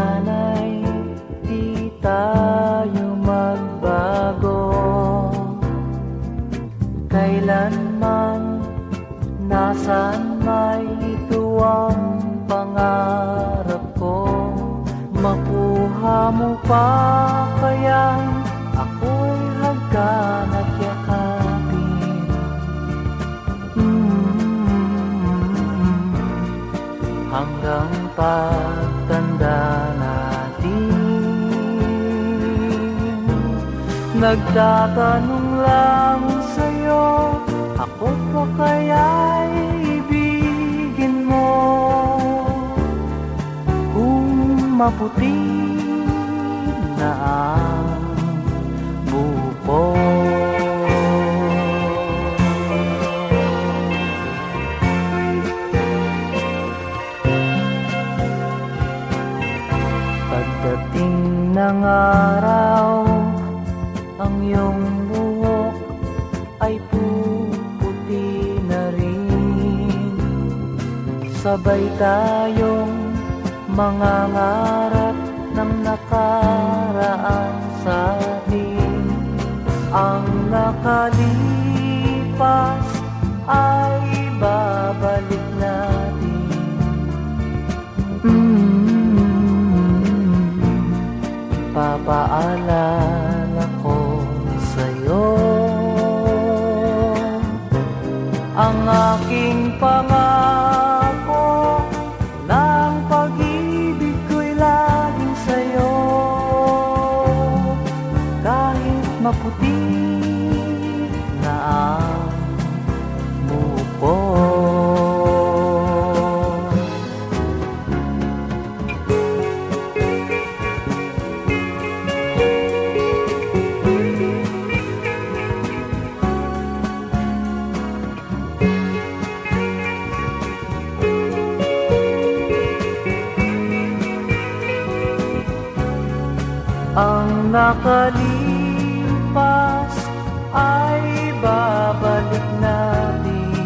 sana'y di tayo magbago. Kailanman, nasaan may ito ang pangarap ko. Makuha mo pa kayang ako'y hagkan at yakapin. Hanggang pagtanda natin, nagtatanong lang sa'yo, ako pa kaya'y ibigin mo? Kung maputi na ang buko. Pagdating ng araw, ang iyong buhok ay puputi na rin. Sabay tayong mangangarap ng nakaraan sa atin. Ang nakalipas ay babalik natin. Papaalala ko sa'yo ang aking pangako, ng pag-ibig ko'y laging sa'yo. Kahit maputi na ang buko. Ang nakalipas ay babalik natin.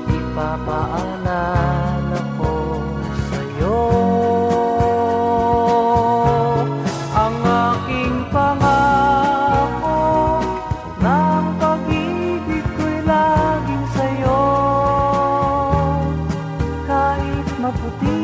Ipapaalala ko sa'yo ang aking pangako, ng pag-ibig ko'y laging sa'yo. Kahit maputi